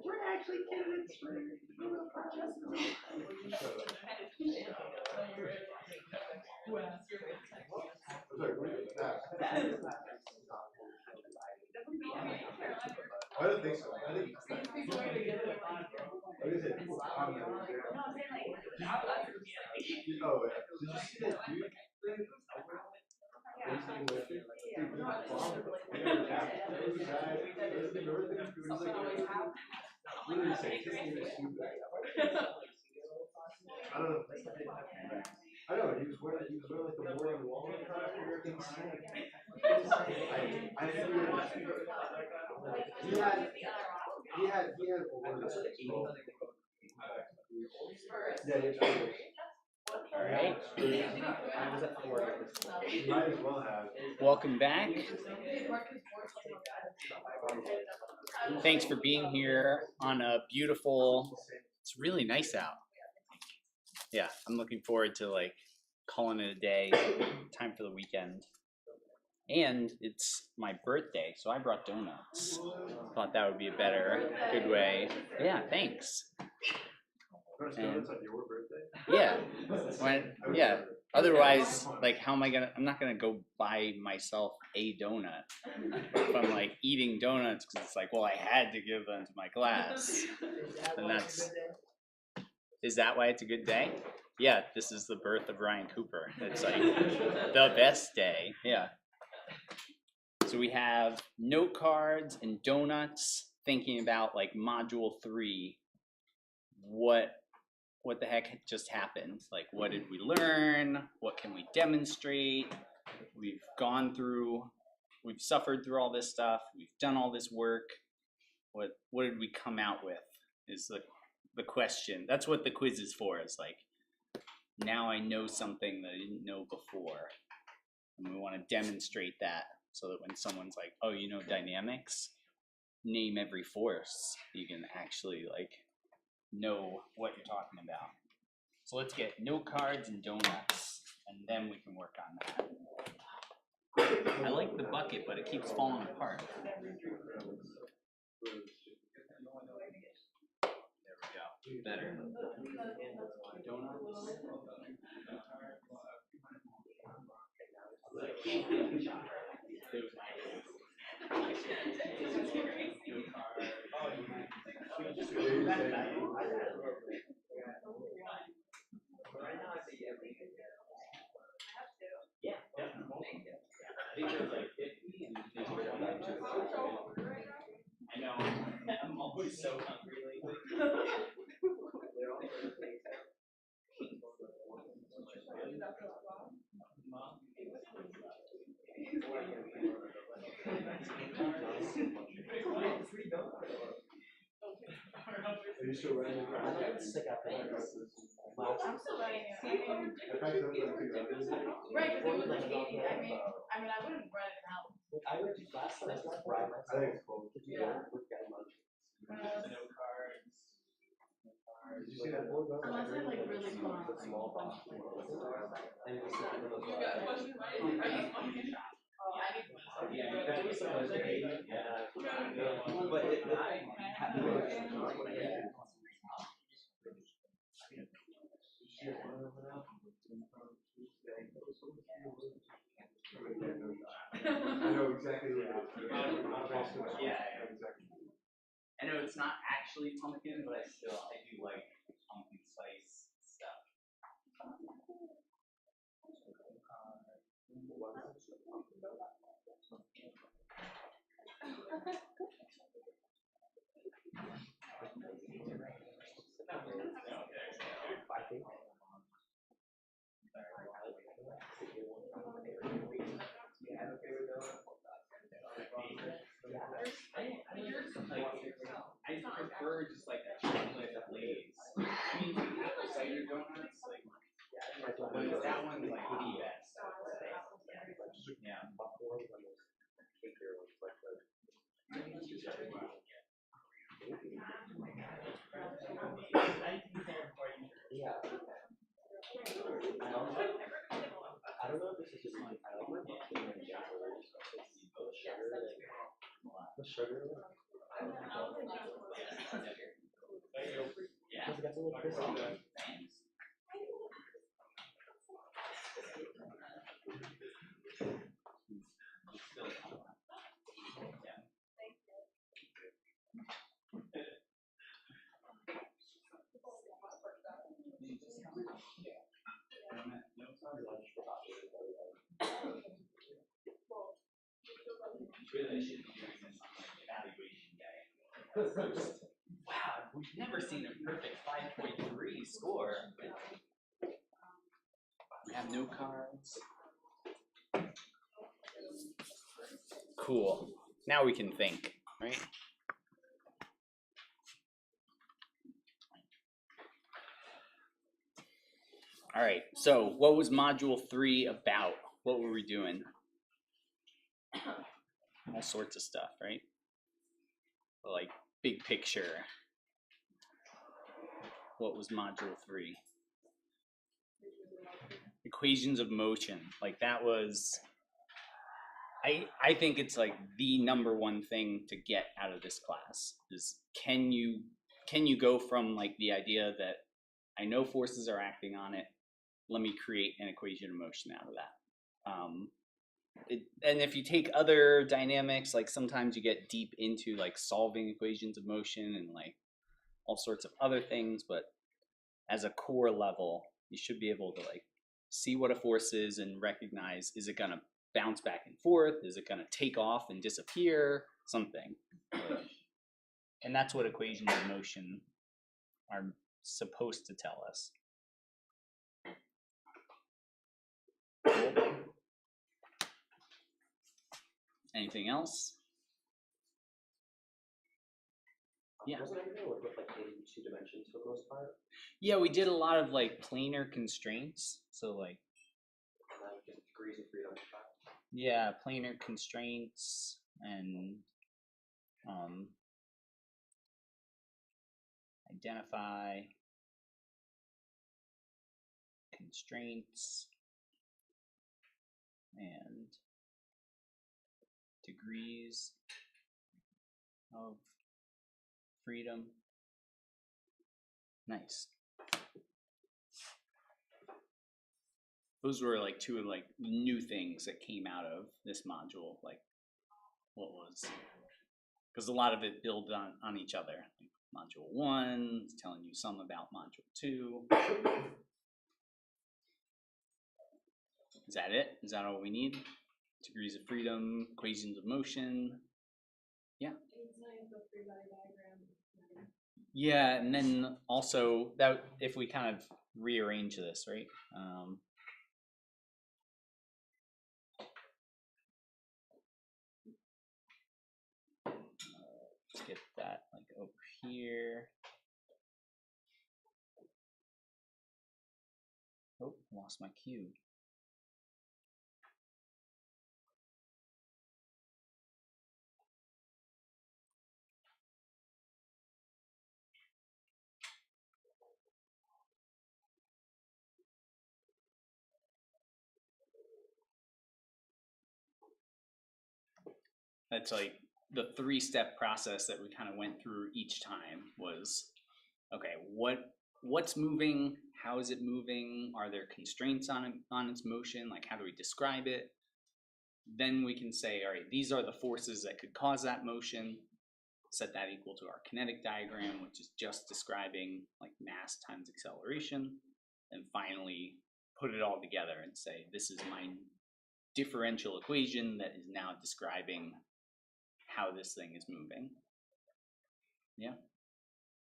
We're actually candidates for criminal justice. I don't think so. I think oh, yeah. Did you see that dude? I don't know. I know he was wearing like the war on wall. I never. He had one of those. Yeah, All right. might as well have. Welcome back. Thanks for being here on a beautiful, it's really nice out. Yeah, I'm looking forward to like calling it a day, time for the weekend. And it's my birthday, so I brought donuts. Thought that would be a good way. Yeah, thanks. And, yeah, yeah. Otherwise, like, how am I gonna? I'm not gonna go buy myself a donut if I'm like eating donuts because it's like, well, I had to give them to my class, and that's. Is that why it's a good day? Yeah, this is the birth of Ryan Cooper. It's like the best day. Yeah. So we have note cards and donuts. Thinking about like module 3. What the heck just happened? Like, what did we learn? What can we demonstrate? We've suffered through all this stuff. We've done all this work. What did we come out with? Is the question. That's what the quiz is for. It's like, now I know something that I didn't know before, and we want to demonstrate that so that when someone's like, oh, you know dynamics, name every force, you can actually like know what you're talking about. So let's get note cards and donuts, and then we can work on that. I like the bucket, but it keeps falling apart. There we go. Better. Donuts. I know. I'm always so hungry lately. Are you still writing? I'm still writing. Right, because it was like 80. I mean, I wouldn't run it out. I would do last time I was right. I think it's cool. Yeah. Note cards. Did you see that? Unless I like really small. Small box. You got a question, right? Are you fucking shot? Oh, I need one. Yeah, that was so much. But if I know exactly what it is. Yeah, I know it's not actually pumpkin, but I do like pumpkin spice stuff. I prefer just like a chocolate glaze I don't know if this is just my the sugar. Yeah. Because it gets a little crispy. Wow, we've never seen a perfect 5.3 score. We have no cards. Cool. Now we can think, right? All right, so what was module 3 about? What were we doing? All sorts of stuff, right? Like big picture. What was module 3? Equations of motion. Like that was, I think it's like the #1 thing to get out of this class is can you go from like the idea that I know forces are acting on it, let me create an equation of motion out of that. And if you take other dynamics, like sometimes you get deep into like solving equations of motion and like all sorts of other things, but as a core level, you should be able to like see what a force is and recognize, is it gonna bounce back and forth? Is it gonna take off and disappear? Something. And that's what equations of motion are supposed to tell us. Anything else? Yeah. Wasn't everything with like in 2 dimensions for the most part? Yeah, we did a lot of like planar constraints. So like, Just degrees of freedom. yeah, planar constraints and identify constraints and degrees of freedom. Nice. Those were like 2 of like new things that came out of this module. Like what was, because a lot of it builds on each other. Like module 1 is telling you some about module 2. Is that it? Is that all we need? Degrees of freedom, equations of motion. Yeah. Yeah, and then also that if we kind of rearrange this, right? Let's get that like over here. Oh, lost my cube. That's like the 3-step process that we kind of went through each time was, okay, what's moving? How is it moving? Are there constraints on its motion? Like how do we describe it? Then we can say, all right, these are the forces that could cause that motion. Set that equal to our kinetic diagram, which is just describing like mass times acceleration. And finally put it all together and say, this is my differential equation that is now describing how this thing is moving. Yeah,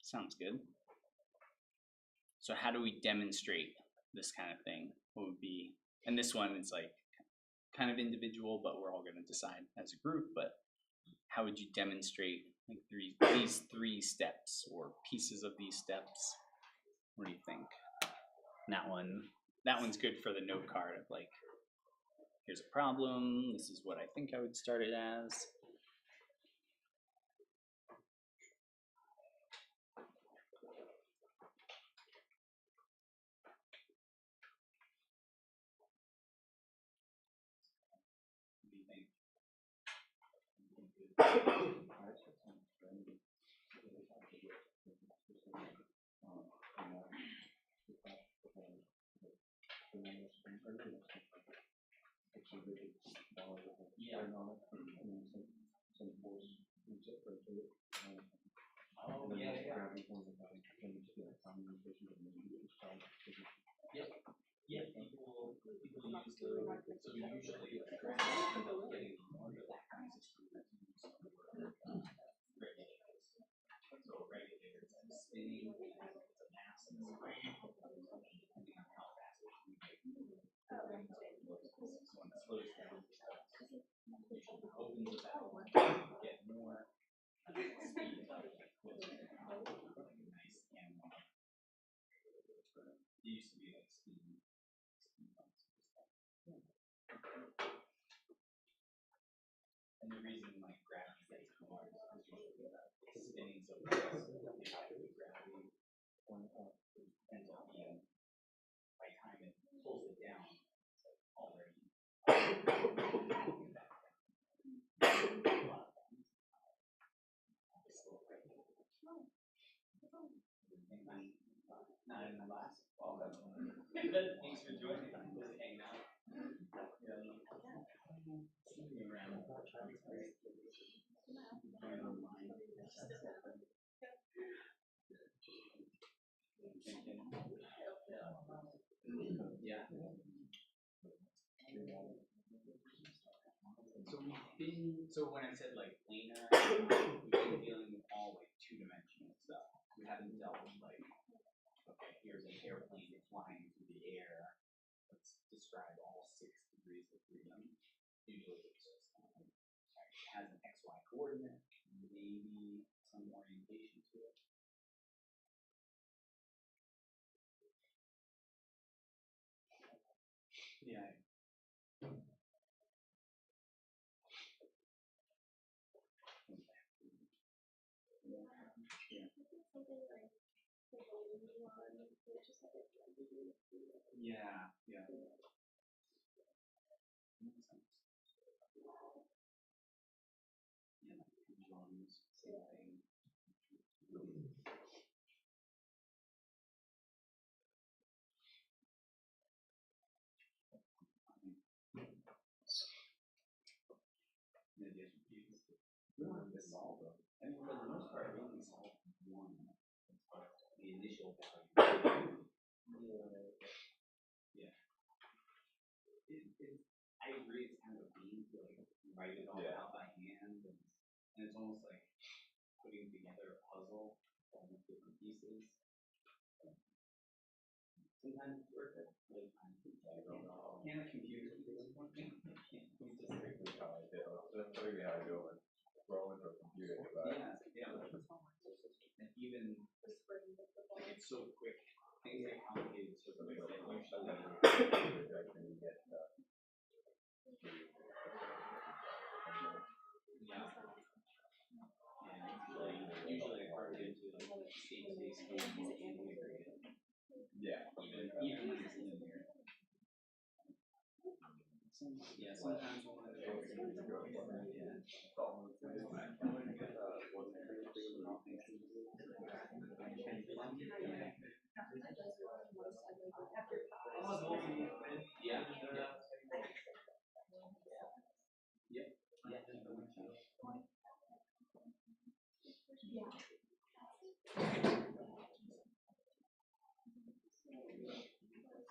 sounds good. So how do we demonstrate this kind of thing? What would be, and this one is like kind of individual, but we're all going to decide as a group, but how would you demonstrate like these 3 steps or pieces of these steps? What do you think? And that one's good for the note card of like, here's a problem, this is what I think I would start it as. So when I said like planar, we've been dealing with all like two-dimensional stuff. We haven't dealt with like, okay, here's an airplane flying through the air. Let's describe all 6 degrees of freedom. Usually it's just it has an XY coordinate, maybe some orientation to it. Yeah. Yeah, yeah. Yeah, pendulums, same thing. Solve them. I mean, for the most part, we can solve one. The initial value. Yeah. I agree. It's kind of a pain to like write it all out by hand, and it's almost like putting together a puzzle of different pieces. Sometimes it's worth it. Other times it's like, I don't know. Can a computer do this one thing? We just That's how I do. That's maybe how I do it. Throw into a computer. yeah. And even like it's so quick. Things get complicated so quick that usually I turn it into like state-based and integrated. Yeah. Even when it's linear. Yeah, sometimes one of those things go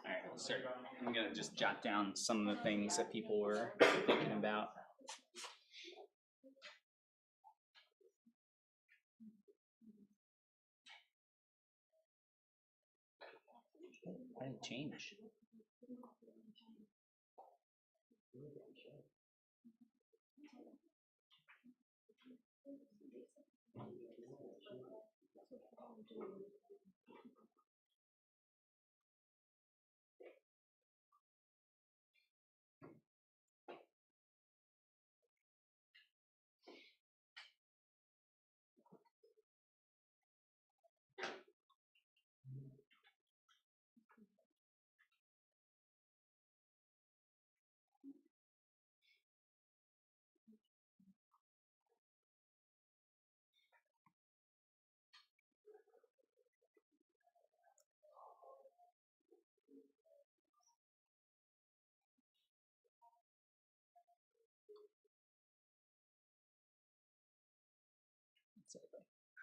Alright, so I'm gonna just jot down some of the things that people were thinking about. Why did it change?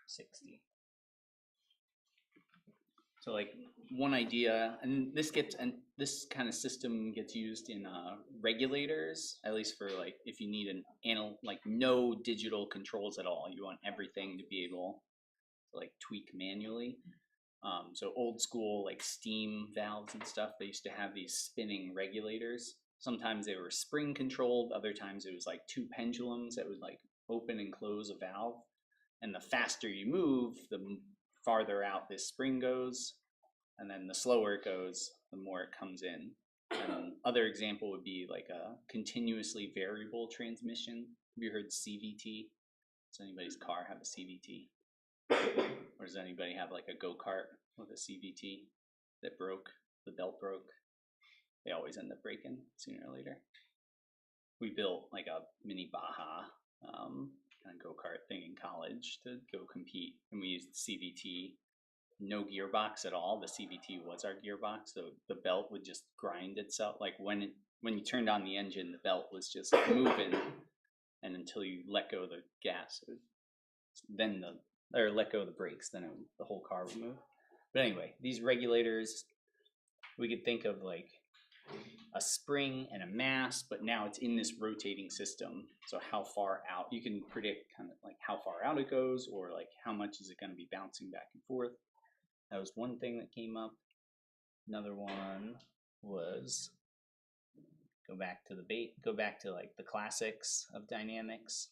60. So like one idea, and this kind of system gets used in regulators, at least for like if you need like no digital controls at all. You want everything to be able to like tweak manually. So old school like steam valves and stuff, they used to have these spinning regulators. Sometimes they were spring controlled, other times it was like two pendulums that would like open and close a valve. And the faster you move, the farther out this spring goes, and then the slower it goes, the more it comes in. And other example would be like a continuously variable transmission. Have you heard CVT? Does anybody's car have a CVT? Or does anybody have like a go-kart with a CVT that broke, the belt broke? They always end up breaking sooner or later. We built like a mini Baja kind of go-kart thing in college to go compete, and we used CVT, no gearbox at all. The CVT was our gearbox, so the belt would just grind itself. Like when you turned on the engine, the belt was just moving, and until you let go of the gas, or let go of the brakes, then the whole car would move. But anyway, these regulators, we could think of like a spring and a mass, but now it's in this rotating system. So how far out, you can predict kind of like how far out it goes, or like how much is it going to be bouncing back and forth. That was one thing that came up. Another one was go back to like the classics of dynamics.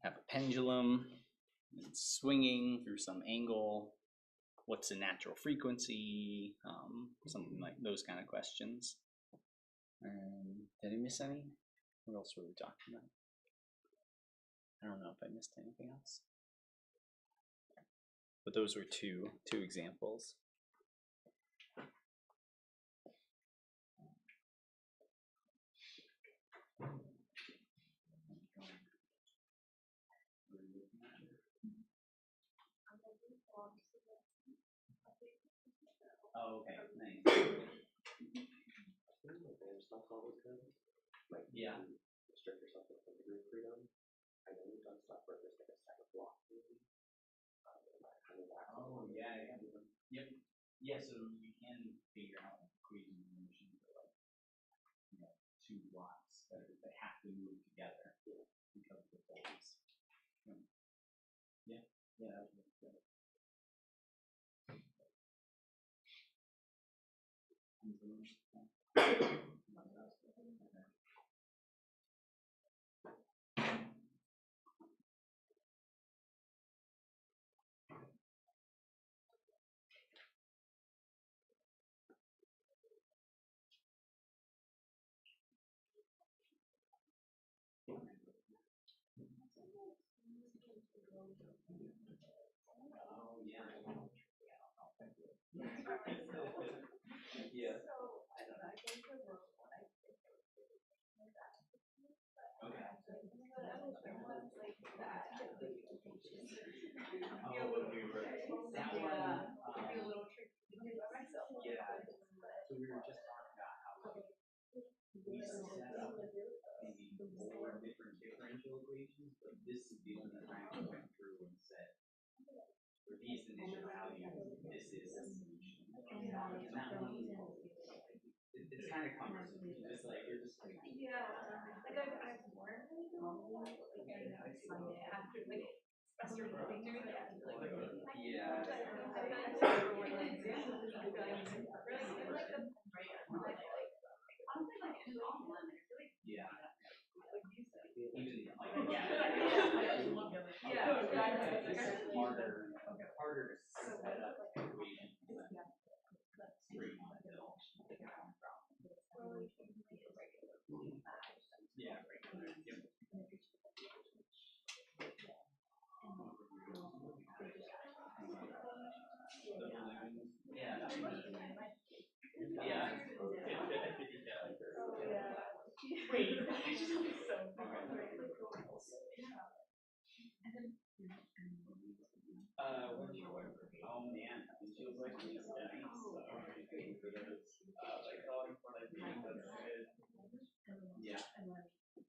Have a pendulum, it's swinging through some angle. What's the natural frequency? Something like those kind of questions. Did I miss any? What else were we talking about? I don't know if I missed anything else. But those were two examples. Oh, okay, nice. Like, yeah, restrict yourself to some degree of freedom. I know we've done stuff where there's like a second block. Oh, yeah. Yep. Yeah, so you can figure out equations and motion for like, two blocks that they have to move together because of the force. Yeah, that was really good. Oh, yeah. Yeah. Okay. Oh, when we were that one. Yeah. So we were just talking about how like we set up maybe 4 different differential equations, but this is the one that Ryan went through and said, for these initial values, this is a solution. And that one, it's kind of cumbersome. You're just like, Yeah, like I've learned probably and I find it after like semester going through that. yeah. Yeah. Even like it's harder to set up equations than straight on the hill. Yeah. Yeah. Yeah. Wait, it's just so oh man, windshield wiper is nice. For those, yeah.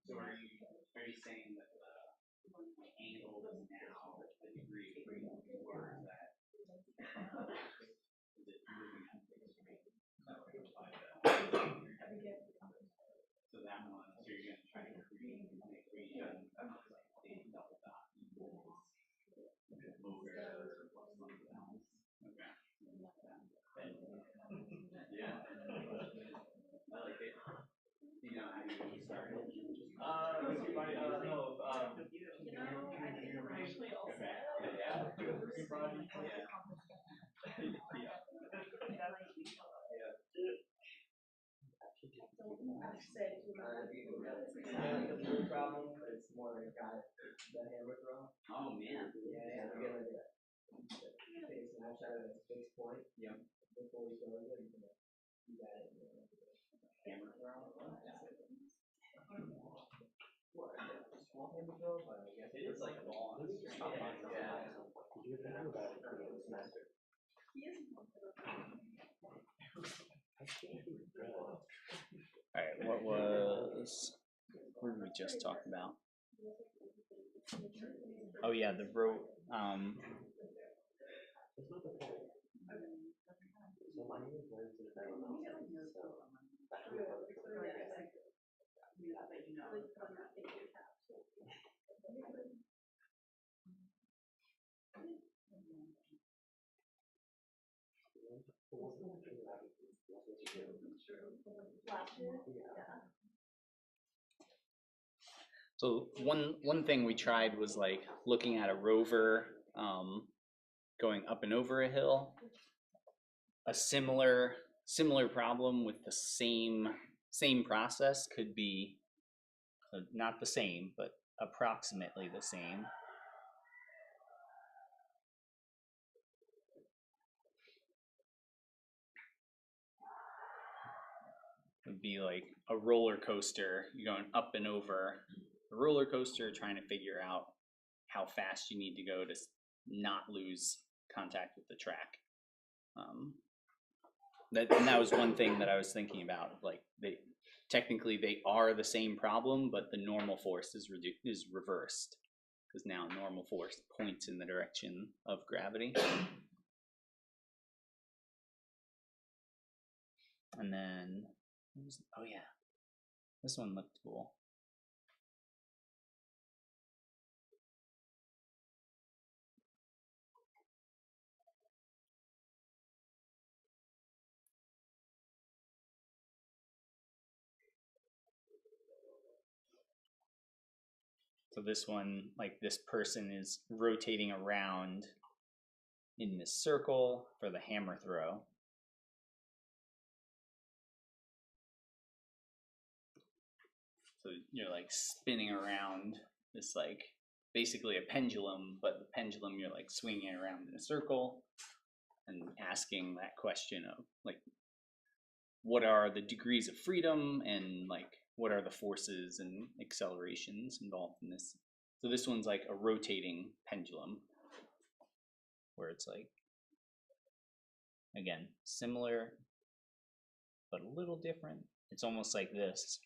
So are you saying that angle is now the degree of freedom, or is that is it moving at fixed rate? So that one, so you're gonna try to create make region like a double dot equals over plus something else. Okay. Yeah. I like it. You know how you started? No, I think we're actually all set. yeah. No problem, but it's more like the hammer throw. Oh man. Yeah, we get like a face and outside of a fixed point. Yep. Before we go in, you can do that. Hammer throw. Small hammer throw, but I guess It is like a ball. Let me just stop by. Did you think about it for the semester? I can't do it. All right, what did we just talk about? Oh yeah, the rope. It's not the point. So my name is Lance and I don't know. So that should be perfect. So one thing we tried was like looking at a rover going up and over a hill. A similar problem with the same process could be not the same, but approximately the same. Would be like a roller coaster. You're going up and over a roller coaster, trying to figure out how fast you need to go to not lose contact with the track. That was one thing that I was thinking about. Like technically they are the same problem, but the normal force is reversed because now normal force points in the direction of gravity. And then, oh yeah, this one looked cool. So this one, like this person is rotating around in this circle for the hammer throw. So you're like spinning around this like basically a pendulum, but the pendulum you're like swinging around in a circle and asking that question of like what are the degrees of freedom and like what are the forces and accelerations involved in this. So this one's like a rotating pendulum where it's like, again, similar but a little different. It's almost like this.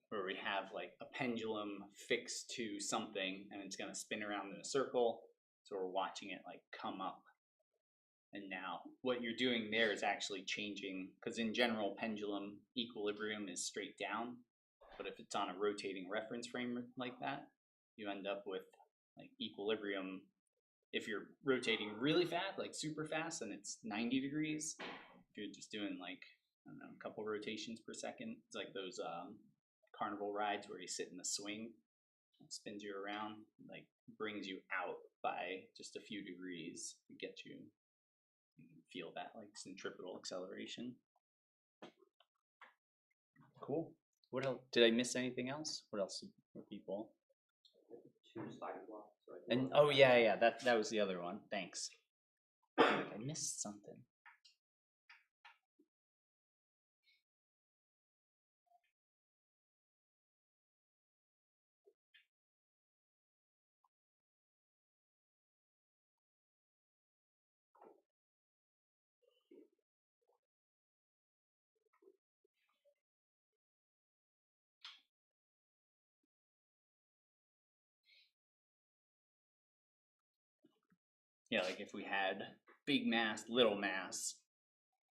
Where we have like a pendulum fixed to something and it's going to spin around in a circle. So we're watching it like come up. And now what you're doing there is actually changing, because in general pendulum equilibrium is straight down. But if it's on a rotating reference frame like that, you end up with like equilibrium. If you're rotating really fast, like super fast, then it's 90 degrees. If you're just doing like, I don't know, a couple rotations per second, it's like those carnival rides where you sit in the swing, it spins you around, like brings you out by just a few degrees to get you can feel that like centripetal acceleration. Cool. What else? Did I miss anything else? What else were people? 2 spider blocks. And oh yeah, that was the other one. Thanks. I missed something. Yeah, like if we had big mass, little mass,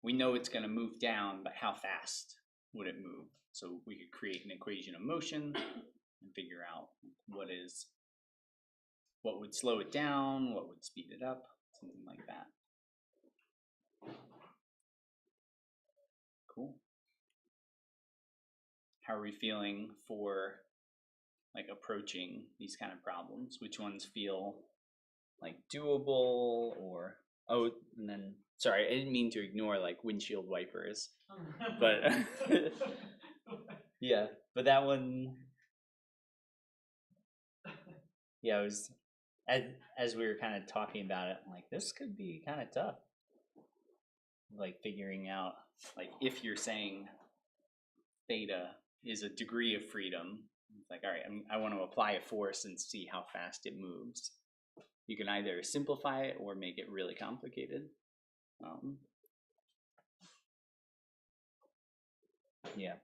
we know it's going to move down, but how fast would it move? So we could create an equation of motion and figure out what would slow it down, what would speed it up, something like that. Cool. How are we feeling for like approaching these kind of problems? Which ones feel like doable, or and then sorry, I didn't mean to ignore like windshield wipers, but yeah, but that one, yeah, it was as we were kind of talking about it, I'm like, this could be kind of tough, like figuring out like if you're saying theta is a degree of freedom, it's like, all right, I want to apply a force and see how fast it moves. You can either simplify it or make it really complicated. Yeah.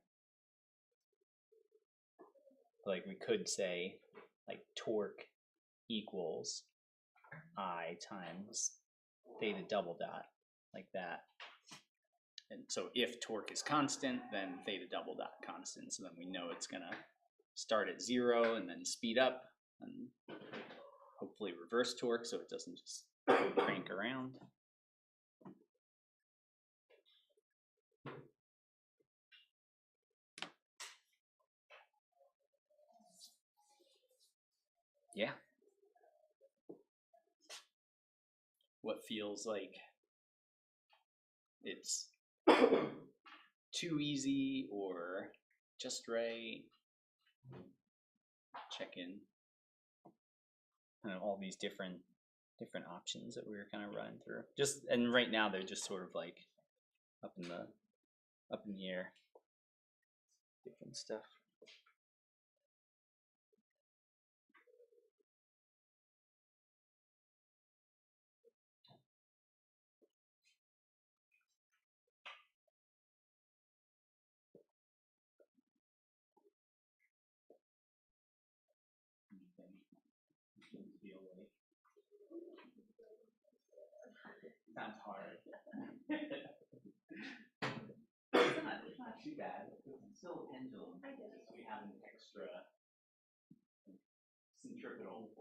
Like we could say like torque equals I times theta double dot, like that. And so if torque is constant, then theta double dot constant. So then we know it's gonna start at 0 and then speed up and hopefully reverse torque so it doesn't just crank around. Yeah. What feels like it's too easy or just right? Check in. Kind of all these different options that we were kind of running through. Just and right now they're just sort of like up in the air. Different stuff. Feel like sounds hard. It's not too bad. It's still a pendulum. So we have an extra centripetal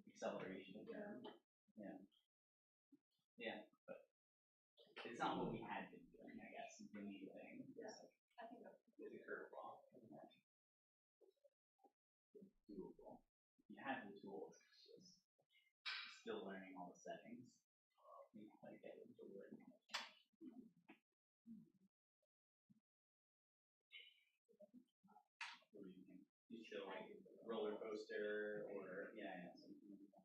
acceleration term. Yeah. Yeah, but it's not what we had been doing, I guess, is the main thing. Yeah. I think that's a curveball. Doable. You have the tools, it's just still learning all the settings. Like get into it. You still like roller coaster or yeah, something like that.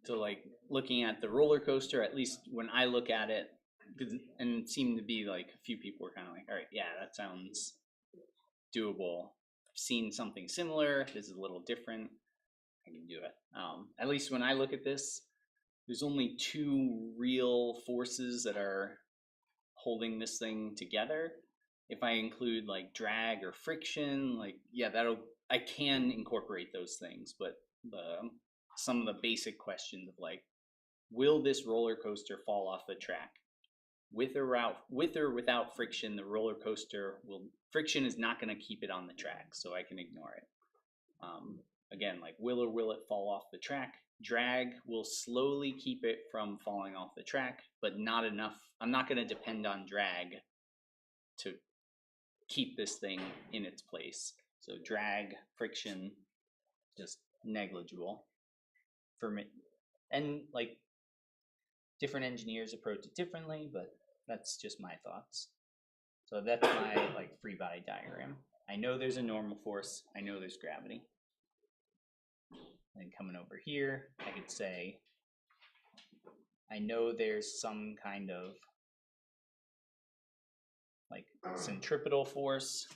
So like looking at the roller coaster, at least when I look at it, and it seemed to be like a few people were kind of like, all right, yeah, that sounds doable. I've seen something similar. This is a little different. I can do it. At least when I look at this, there's only two real forces that are holding this thing together. If I include like drag or friction, like yeah, I can incorporate those things, but some of the basic questions of like, will this roller coaster fall off the track? With or without friction, the roller coaster friction is not going to keep it on the track, so I can ignore it. Again, like will it fall off the track? Drag will slowly keep it from falling off the track, but not enough. I'm not going to depend on drag to keep this thing in its place. So drag, friction, just negligible for me. And like different engineers approach it differently, but that's just my thoughts. So that's my like free body diagram. I know there's a normal force. I know there's gravity. And coming over here, I could say, I know there's some kind of like centripetal force,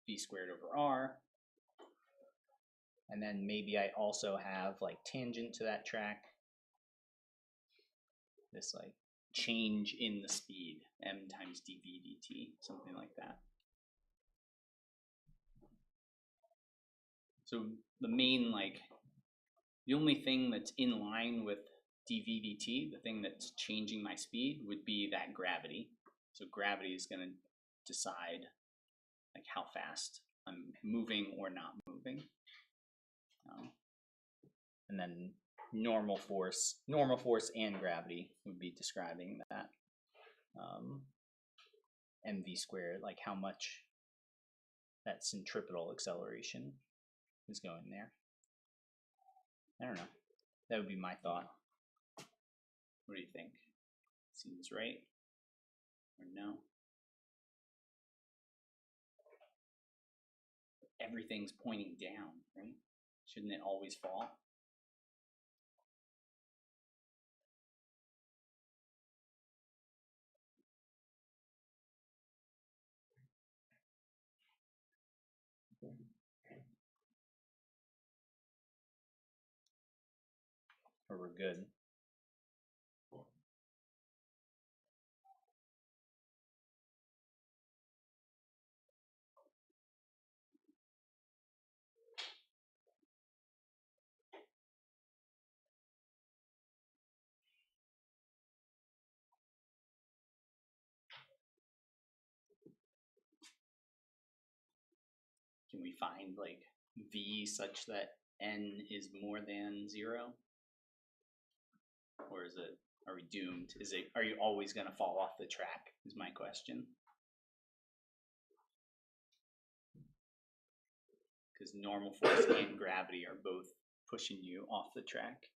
v squared over r. And then maybe I also have like tangent to that track, this like change in the speed, m times dv dt, something like that. So the main the only thing that's in line with dv dt, the thing that's changing my speed, would be that gravity. So gravity is going to decide like how fast I'm moving or not moving. And then normal force and gravity would be describing that. Mv squared, like how much that centripetal acceleration is going there. I don't know. That would be my thought. What do you think? Seems right? Or no? Everything's pointing down, right? Shouldn't it always fall? Or we're good? Can we find like v such that n is more than 0? Or are we doomed? Are you always going to fall off the track is my question. Because normal force and gravity are both pushing you off the track.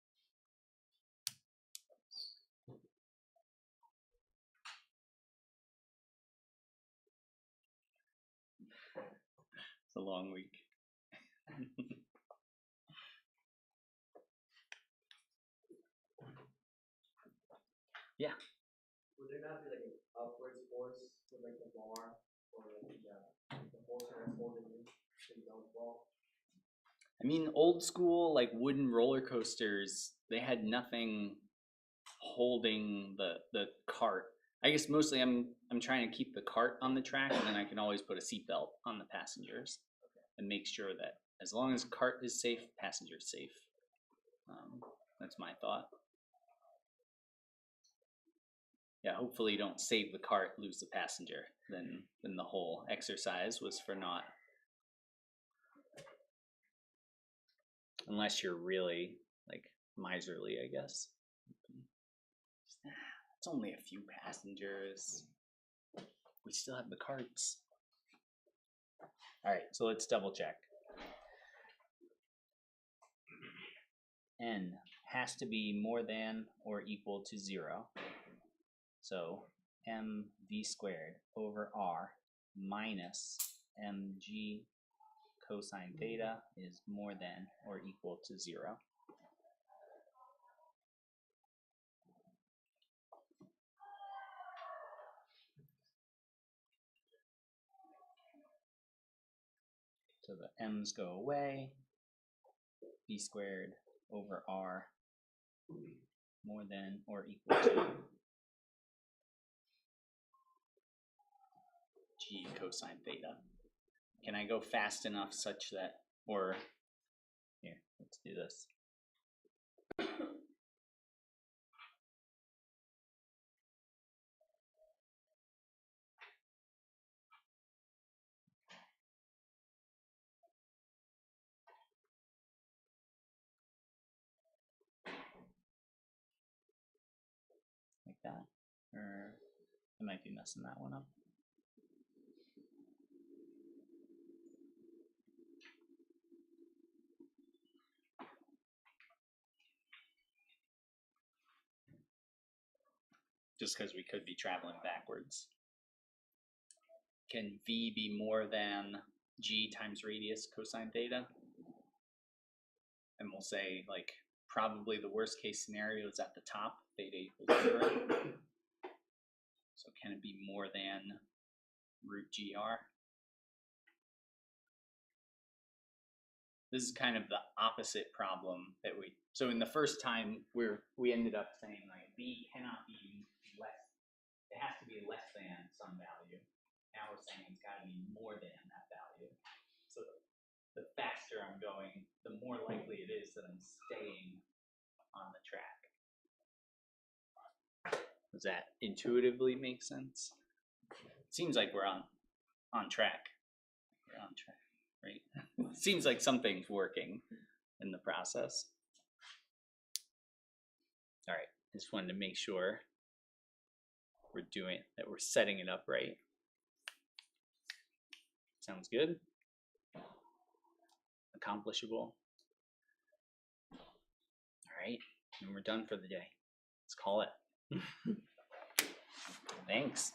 It's a long week. Yeah. Would there not be like an upwards force with like the bar or the force that's holding you so you don't fall? I mean, old school like wooden roller coasters, they had nothing holding the cart. I guess mostly I'm trying to keep the cart on the track, and then I can always put a seatbelt on the passengers and make sure that as long as cart is safe, passenger is safe. That's my thought. Yeah, hopefully you don't save the cart, lose the passenger. Then the whole exercise was for naught. Unless you're really like miserly, I guess. It's only a few passengers. We still have the carts. All right, so let's double check. N has to be more than or equal to 0. So mv squared over r minus mg cosine theta is more than or equal to 0. So the m's go away. B squared over r more than or equal to g cosine theta. Can I go fast enough such that, or here, let's do this. Like that, or I might be messing that one up. Just because we could be traveling backwards. Can V be more than G times radius cosine theta? And we'll say, like, probably the worst case scenario is at the top, theta equals 0. So can it be more than root GR? This is kind of the opposite problem that so in the first time we ended up saying like V cannot be less, it has to be less than some value. Now we're saying it's got to be more than that value. So the faster I'm going, the more likely it is that I'm staying on the track. Does that intuitively make sense? It seems like we're on track. We're on track, right? It seems like something's working in the process. All right, just wanted to make sure we're setting it up right. Sounds good. Accomplishable. All right, and we're done for the day. Let's call it. Thanks.